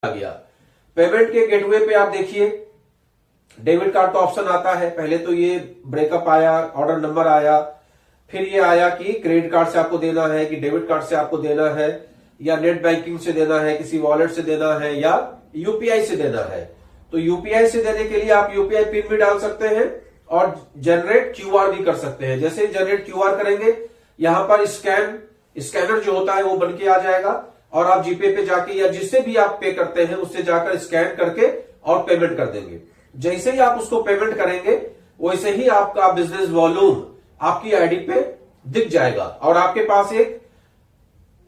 आ गया। पेमेंट के गेटवे पे आप देखिए डेबिट कार्ड का ऑप्शन आता है। पहले तो ये ब्रेकअप आया, ऑर्डर नंबर आया, फिर ये आया कि क्रेडिट कार्ड से आपको देना है कि डेबिट कार्ड से आपको देना है या नेट बैंकिंग से देना है, किसी वॉलेट से देना है या यूपीआई से देना है। तो यूपीआई से देने के लिए आप यूपीआई पिन भी डाल सकते हैं और जनरेट क्यूआर भी कर सकते हैं। जैसे जनरेट क्यूआर करेंगे, यहां पर स्कैनर जो होता है वो बन के आ जाएगा और आप जीपे पे जाके या जिससे भी आप पे करते हैं उससे जाकर स्कैन करके और पेमेंट कर देंगे। जैसे ही आप उसको पेमेंट करेंगे वैसे ही आपका बिजनेस वॉल्यूम आपकी आईडी पे दिख जाएगा और आपके पास एक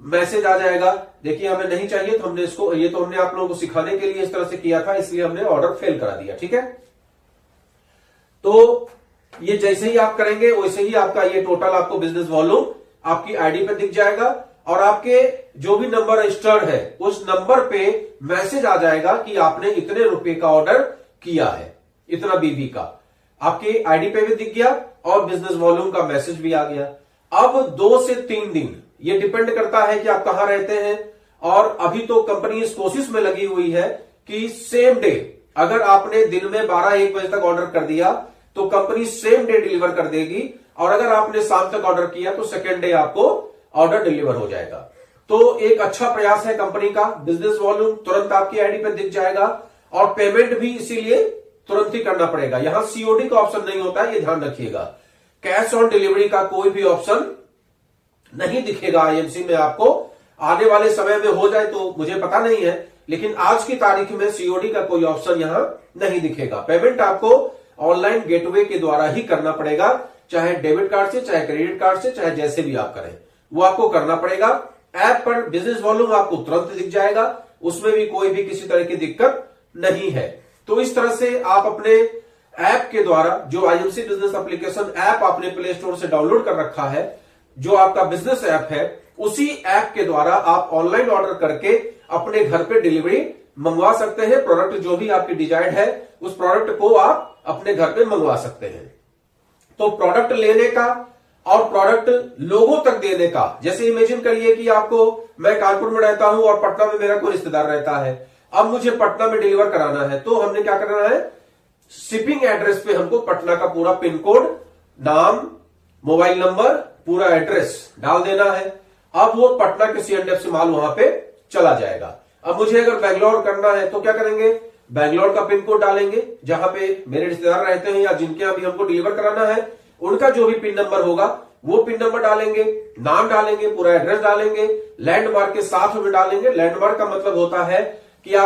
मैसेज आ जाएगा। देखिए हमें नहीं चाहिए तो हमने इसको, ये तो हमने आप लोगों को सिखाने के लिए इस तरह से किया था, इसलिए हमने ऑर्डर फेल करा दिया। ठीक है, तो ये जैसे ही आप करेंगे वैसे ही आपका ये टोटल आपको बिजनेस वॉल्यूम आपकी आईडी पे दिख जाएगा और आपके जो भी नंबर रजिस्टर्ड है उस नंबर पे मैसेज आ जाएगा कि आपने इतने रुपए का ऑर्डर किया है, इतना बीबी का आपके आईडी पे भी दिख गया और बिजनेस वॉल्यूम का मैसेज भी आ गया। अब 2 से 3 दिन, ये डिपेंड करता है कि आप कहां रहते हैं। और अभी तो कंपनी इस कोशिश में लगी हुई है कि सेम डे, अगर आपने दिन में 12-1 बजे तक ऑर्डर कर दिया तो कंपनी सेम डे डिलीवर कर देगी और अगर आपने शाम तक ऑर्डर किया तो सेकेंड डे आपको ऑर्डर डिलीवर हो जाएगा। तो एक अच्छा प्रयास है कंपनी का। बिजनेस वॉल्यूम तुरंत आपकी आईडी पे दिख जाएगा और पेमेंट भी इसीलिए तुरंत ही करना पड़ेगा। यहां सीओडी का ऑप्शन नहीं होता है, ये ध्यान रखिएगा। कैश ऑन डिलीवरी का कोई भी ऑप्शन नहीं दिखेगा आईएमसी में आपको। आने वाले समय में हो जाए तो मुझे पता नहीं है, लेकिन आज की तारीख में सीओडी का कोई ऑप्शन यहां नहीं दिखेगा। पेमेंट आपको ऑनलाइन गेटवे के द्वारा ही करना पड़ेगा, चाहे डेबिट कार्ड से, चाहे क्रेडिट कार्ड से, चाहे जैसे भी आप करें वो आपको करना पड़ेगा। ऐप पर बिजनेस वॉल्यूम आपको तुरंत दिख जाएगा, उसमें भी कोई भी किसी तरह की दिक्कत नहीं है। तो इस तरह से आप अपने ऐप के द्वारा, जो आईएमसी बिजनेस एप्लीकेशन ऐप आपने प्ले स्टोर से डाउनलोड कर रखा है, जो आपका बिजनेस ऐप है, उसी ऐप के द्वारा आप ऑनलाइन ऑर्डर करके अपने घर पे डिलीवरी मंगवा सकते हैं। प्रोडक्ट जो भी आपकी डिजायर्ड है उस प्रोडक्ट को आप अपने घर पे मंगवा सकते हैं। तो प्रोडक्ट लेने का और प्रोडक्ट लोगों तक देने का, जैसे इमेजिन करिए कि आपको, मैं कानपुर में रहता हूं और पटना में मेरा कोई रिश्तेदार रहता है, अब मुझे पटना में डिलीवर कराना है, तो हमने क्या करना है, शिपिंग एड्रेस पे हमको पटना का पूरा पिन कोड, नाम, मोबाइल नंबर, पूरा एड्रेस डाल देना है। अब वो पटना के सीएनडीएफ से माल वहां पे चला जाएगा। अब मुझे अगर बैंगलोर करना है तो क्या करेंगे, बैंगलोर का पिन कोड डालेंगे, जहां पे मेरे रिश्तेदार रहते हैं या जिनके यहाँ भी हमको डिलीवर कराना है उनका जो भी पिन नंबर होगा वो पिन नंबर डालेंगे, नाम डालेंगे, पूरा एड्रेस डालेंगे, लैंडमार्क के साथ में डालेंगे। लैंडमार्क का मतलब होता है कि आप